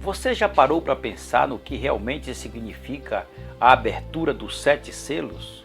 Você já parou para pensar no que realmente significa a abertura dos 7 selos?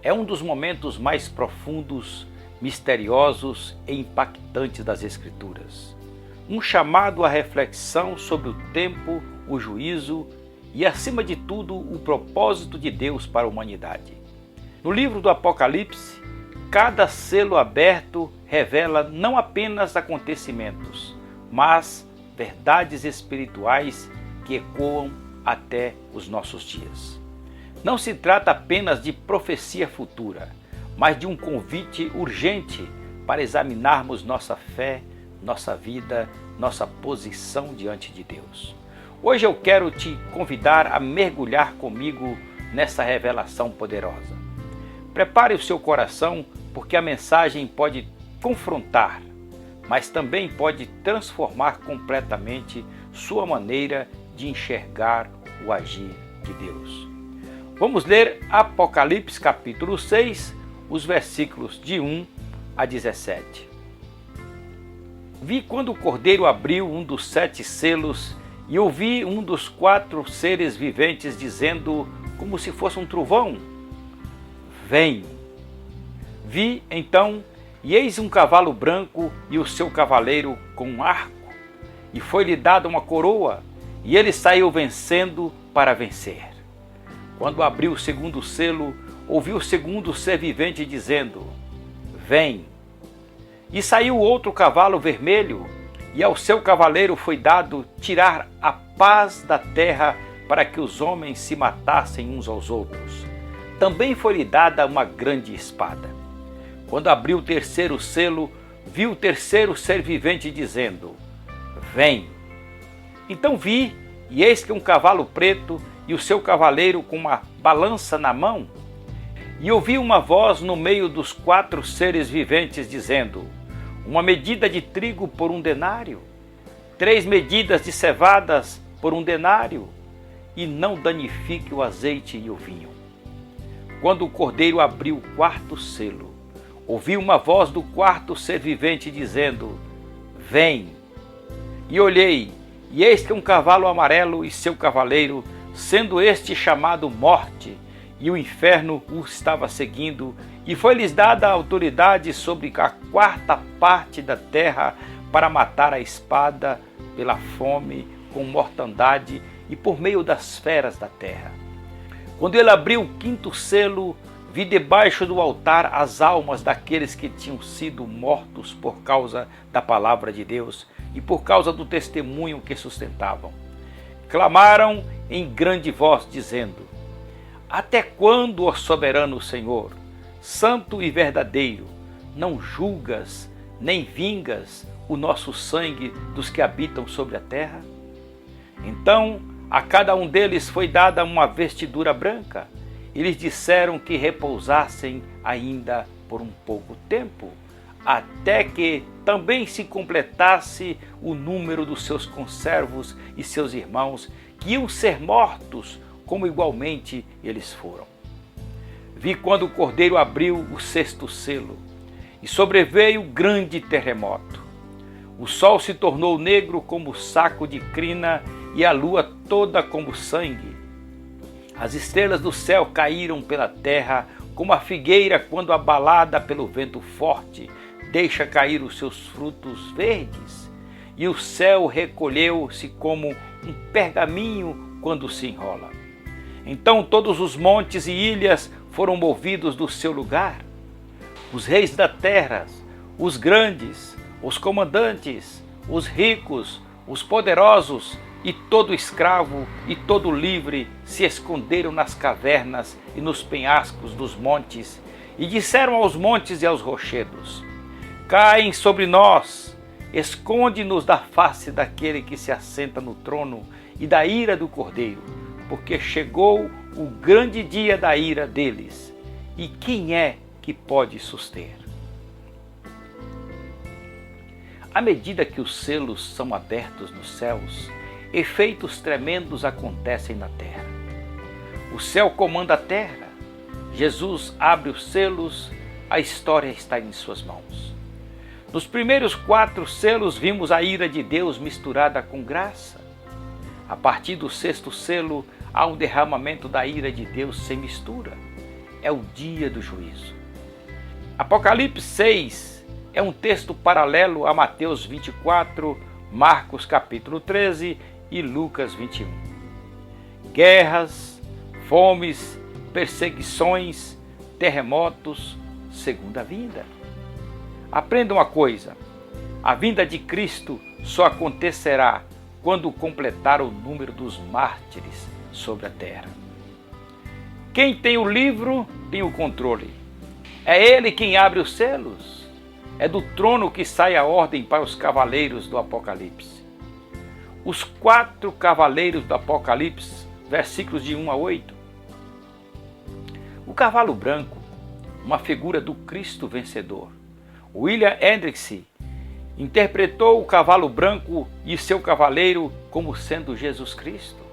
É um dos momentos mais profundos, misteriosos e impactantes das Escrituras. Um chamado à reflexão sobre o tempo, o juízo e, acima de tudo, o propósito de Deus para a humanidade. No livro do Apocalipse, cada selo aberto revela não apenas acontecimentos, mas verdades espirituais que ecoam até os nossos dias. Não se trata apenas de profecia futura, mas de um convite urgente para examinarmos nossa fé, nossa vida, nossa posição diante de Deus. Hoje eu quero te convidar a mergulhar comigo nessa revelação poderosa. Prepare o seu coração, porque a mensagem pode confrontar, mas também pode transformar completamente sua maneira de enxergar o agir de Deus. Vamos ler Apocalipse capítulo 6, os versículos de 1 a 17. Vi quando o Cordeiro abriu um dos 7 selos e ouvi um dos 4 seres viventes dizendo, como se fosse um trovão: Vem! Vi então, e eis um cavalo branco e o seu cavaleiro com um arco, e foi-lhe dada uma coroa, e ele saiu vencendo para vencer. Quando abriu o segundo selo, ouvi o segundo ser vivente dizendo: Vem! E saiu outro cavalo vermelho, e ao seu cavaleiro foi dado tirar a paz da terra para que os homens se matassem uns aos outros. Também foi-lhe dada uma grande espada. Quando abriu o terceiro selo, vi o terceiro ser vivente dizendo: Vem! Então vi, e eis que um cavalo preto e o seu cavaleiro com uma balança na mão. E ouvi uma voz no meio dos 4 seres viventes dizendo: Uma medida de trigo por 1 denário, 3 medidas de cevadas por 1 denário, e não danifique o azeite e o vinho. Quando o Cordeiro abriu o 4º selo, ouvi uma voz do 4º ser vivente dizendo: Vem! E olhei, e eis que um cavalo amarelo e seu cavaleiro, sendo este chamado Morte, e o inferno o estava seguindo, e foi-lhes dada a autoridade sobre a 4ª parte da terra para matar a espada, pela fome, com mortandade e por meio das feras da terra. Quando ele abriu o 5º selo, vi debaixo do altar as almas daqueles que tinham sido mortos por causa da palavra de Deus e por causa do testemunho que sustentavam. Clamaram em grande voz, dizendo: Até quando, ó soberano Senhor, santo e verdadeiro, não julgas nem vingas o nosso sangue dos que habitam sobre a terra? Então a cada um deles foi dada uma vestidura branca, e lhes disseram que repousassem ainda por um pouco tempo, até que também se completasse o número dos seus conservos e seus irmãos, que iam ser mortos, como igualmente eles foram. Vi quando o Cordeiro abriu o 6º selo, e sobreveio grande terremoto. O sol se tornou negro como saco de crina, e a lua toda como sangue. As estrelas do céu caíram pela terra, como a figueira quando abalada pelo vento forte deixa cair os seus frutos verdes, e o céu recolheu-se como um pergaminho quando se enrola. Então todos os montes e ilhas foram movidos do seu lugar. Os reis da terra, os grandes, os comandantes, os ricos, os poderosos e todo escravo e todo livre se esconderam nas cavernas e nos penhascos dos montes, e disseram aos montes e aos rochedos: Caem sobre nós, esconde-nos da face daquele que se assenta no trono e da ira do Cordeiro, porque chegou o grande dia da ira deles, e quem é que pode suster? À medida que os selos são abertos nos céus, efeitos tremendos acontecem na terra. O céu comanda a terra, Jesus abre os selos, a história está em suas mãos. Nos primeiros 4 selos vimos a ira de Deus misturada com graça. A partir do sexto selo, há um derramamento da ira de Deus sem mistura. É o dia do juízo. Apocalipse 6 é um texto paralelo a Mateus 24, Marcos capítulo 13 e Lucas 21. Guerras, fomes, perseguições, terremotos, segunda vinda. Aprenda uma coisa: a vinda de Cristo só acontecerá quando completar o número dos mártires sobre a terra. Quem tem o livro tem o controle. É ele quem abre os selos. É do trono que sai a ordem para os cavaleiros do Apocalipse. Os 4 cavaleiros do Apocalipse, versículos de 1 a 8. O cavalo branco, uma figura do Cristo vencedor. William Hendricks interpretou o cavalo branco e seu cavaleiro como sendo Jesus Cristo.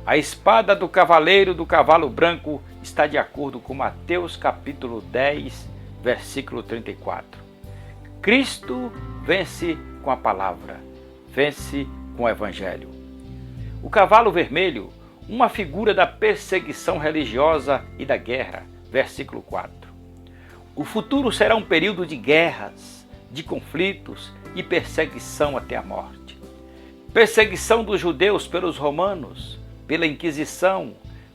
A espada do cavaleiro do cavalo branco está de acordo com Mateus capítulo 10, versículo 34. Cristo vence com a palavra, vence com o evangelho. O cavalo vermelho, uma figura da perseguição religiosa e da guerra, versículo 4. O futuro será um período de guerras, de conflitos e perseguição até a morte. Perseguição dos judeus pelos romanos, pela Inquisição,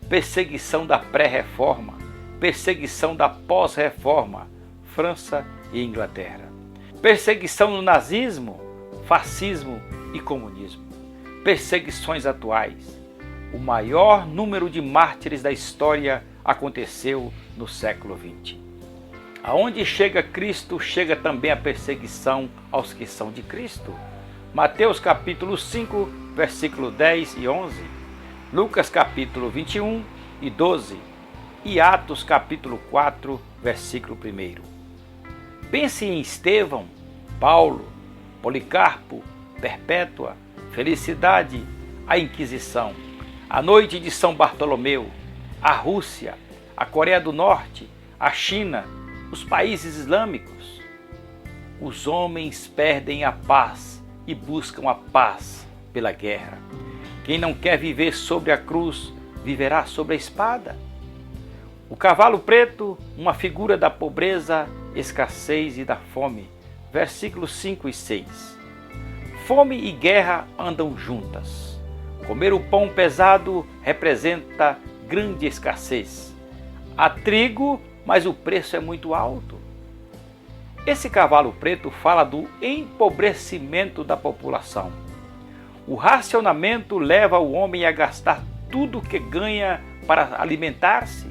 perseguição da pré-reforma, perseguição da pós-reforma, França e Inglaterra. Perseguição no nazismo, fascismo e comunismo. Perseguições atuais. O maior número de mártires da história aconteceu no século XX. Aonde chega Cristo, chega também a perseguição aos que são de Cristo. Mateus capítulo 5, versículo 10 e 11. Lucas capítulo 21 e 12 e Atos capítulo 4, versículo 1. Pense em Estevão, Paulo, Policarpo, Perpétua, Felicidade, a Inquisição, a noite de São Bartolomeu, a Rússia, a Coreia do Norte, a China, os países islâmicos. Os homens perdem a paz e buscam a paz pela guerra. Quem não quer viver sobre a cruz, viverá sobre a espada. O cavalo preto, uma figura da pobreza, escassez e da fome. Versículos 5 e 6. Fome e guerra andam juntas. Comer o pão pesado representa grande escassez. Há trigo, mas o preço é muito alto. Esse cavalo preto fala do empobrecimento da população. O racionamento leva o homem a gastar tudo que ganha para alimentar-se.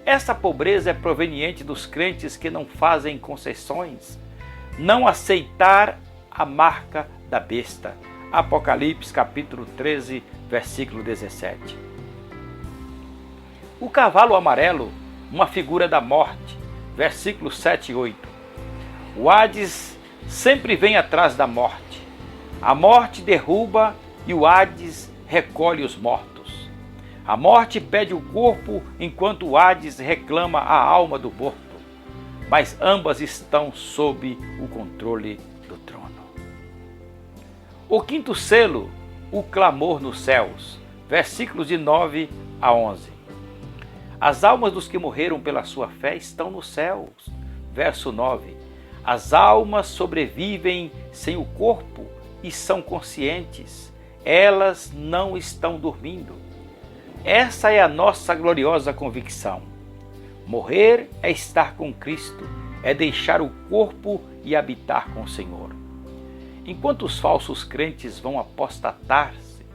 Essa pobreza é proveniente dos crentes que não fazem concessões, não aceitar a marca da besta. Apocalipse capítulo 13, versículo 17. O cavalo amarelo, uma figura da morte, versículos 7 e 8. O Hades sempre vem atrás da morte. A morte derruba e o Hades recolhe os mortos. A morte pede o corpo enquanto o Hades reclama a alma do morto. Mas ambas estão sob o controle do trono. O quinto selo, o clamor nos céus. Versículos de 9 a 11. As almas dos que morreram pela sua fé estão nos céus. Verso 9. As almas sobrevivem sem o corpo e são conscientes. Elas não estão dormindo. Essa é a nossa gloriosa convicção. Morrer é estar com Cristo, é deixar o corpo e habitar com o Senhor. Enquanto os falsos crentes vão apostatar-se,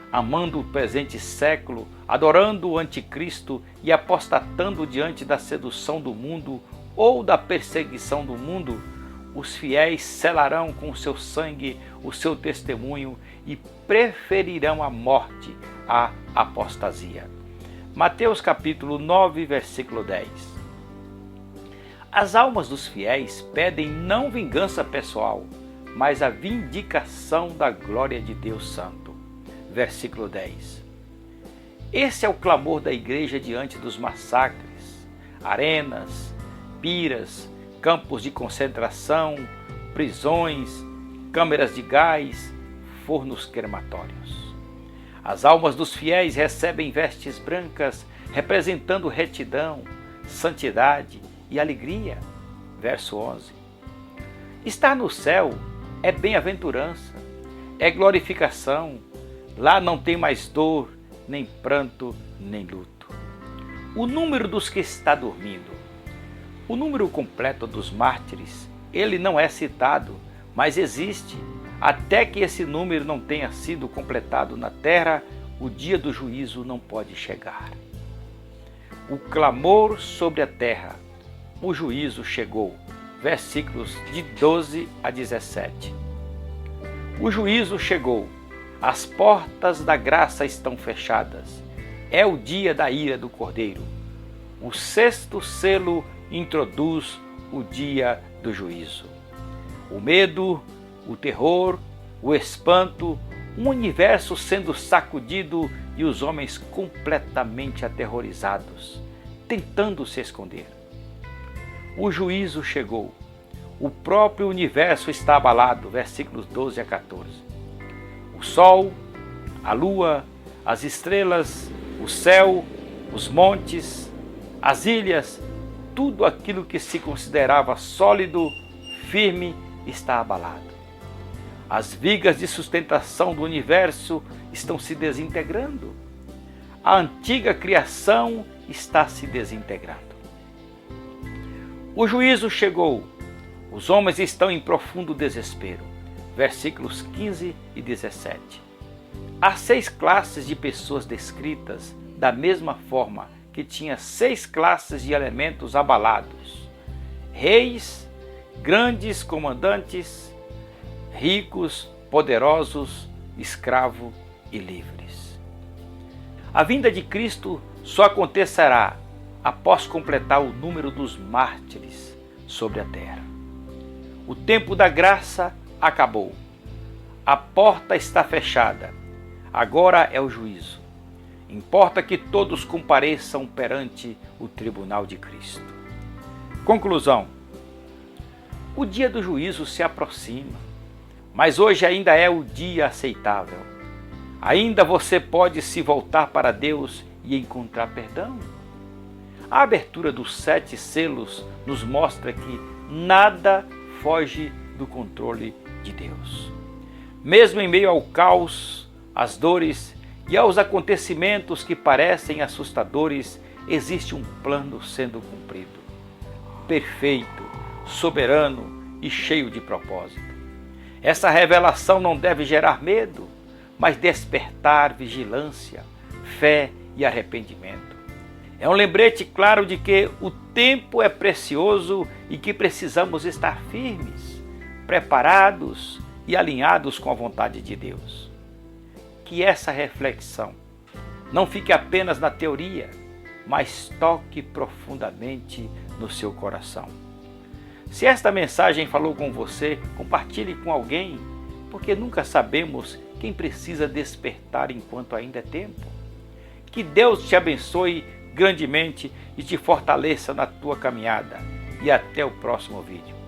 amando o presente século, adorando o anticristo e apostatando diante da sedução do mundo ou da perseguição do mundo, os fiéis selarão com o seu sangue o seu testemunho e preferirão a morte à apostasia. Mateus capítulo 9, versículo 10. As almas dos fiéis pedem não vingança pessoal, mas a vindicação da glória de Deus Santo. Versículo 10. Esse é o clamor da igreja diante dos massacres, arenas, piras, campos de concentração, prisões, câmeras de gás, fornos crematórios. As almas dos fiéis recebem vestes brancas, representando retidão, santidade e alegria. Verso 11. Estar no céu é bem-aventurança, é glorificação. Lá não tem mais dor, nem pranto, nem luto. O número dos que está dormindo. O número completo dos mártires, ele não é citado, mas existe. Até que esse número não tenha sido completado na terra, o dia do juízo não pode chegar. O clamor sobre a terra, o juízo chegou. Versículos de 12 a 17. O juízo chegou, as portas da graça estão fechadas. É o dia da ira do Cordeiro. O sexto selo introduz o dia do juízo. O medo, o terror, o espanto, um universo sendo sacudido e os homens completamente aterrorizados, tentando se esconder. O juízo chegou. O próprio universo está abalado, versículos 12 a 14. O sol, a lua, as estrelas, o céu, os montes, as ilhas, tudo aquilo que se considerava sólido, firme, está abalado. As vigas de sustentação do universo estão se desintegrando. A antiga criação está se desintegrando. O juízo chegou. Os homens estão em profundo desespero. Versículos 15 e 17. Há 6 classes de pessoas descritas da mesma forma que tinha 6 classes de elementos abalados. Reis, grandes comandantes, ricos, poderosos, escravos e livres. A vinda de Cristo só acontecerá após completar o número dos mártires sobre a terra. O tempo da graça acabou. A porta está fechada. Agora é o juízo. Importa que todos compareçam perante o tribunal de Cristo. Conclusão. O dia do juízo se aproxima, mas hoje ainda é o dia aceitável. Ainda você pode se voltar para Deus e encontrar perdão. A abertura dos 7 selos nos mostra que nada foge do controle de Deus. Mesmo em meio ao caos, às dores e aos acontecimentos que parecem assustadores, existe um plano sendo cumprido. Perfeito, soberano e cheio de propósito. Essa revelação não deve gerar medo, mas despertar vigilância, fé e arrependimento. É um lembrete claro de que o tempo é precioso e que precisamos estar firmes, preparados e alinhados com a vontade de Deus. Que essa reflexão não fique apenas na teoria, mas toque profundamente no seu coração. Se esta mensagem falou com você, compartilhe com alguém, porque nunca sabemos quem precisa despertar enquanto ainda é tempo. Que Deus te abençoe grandemente e te fortaleça na tua caminhada. E até o próximo vídeo.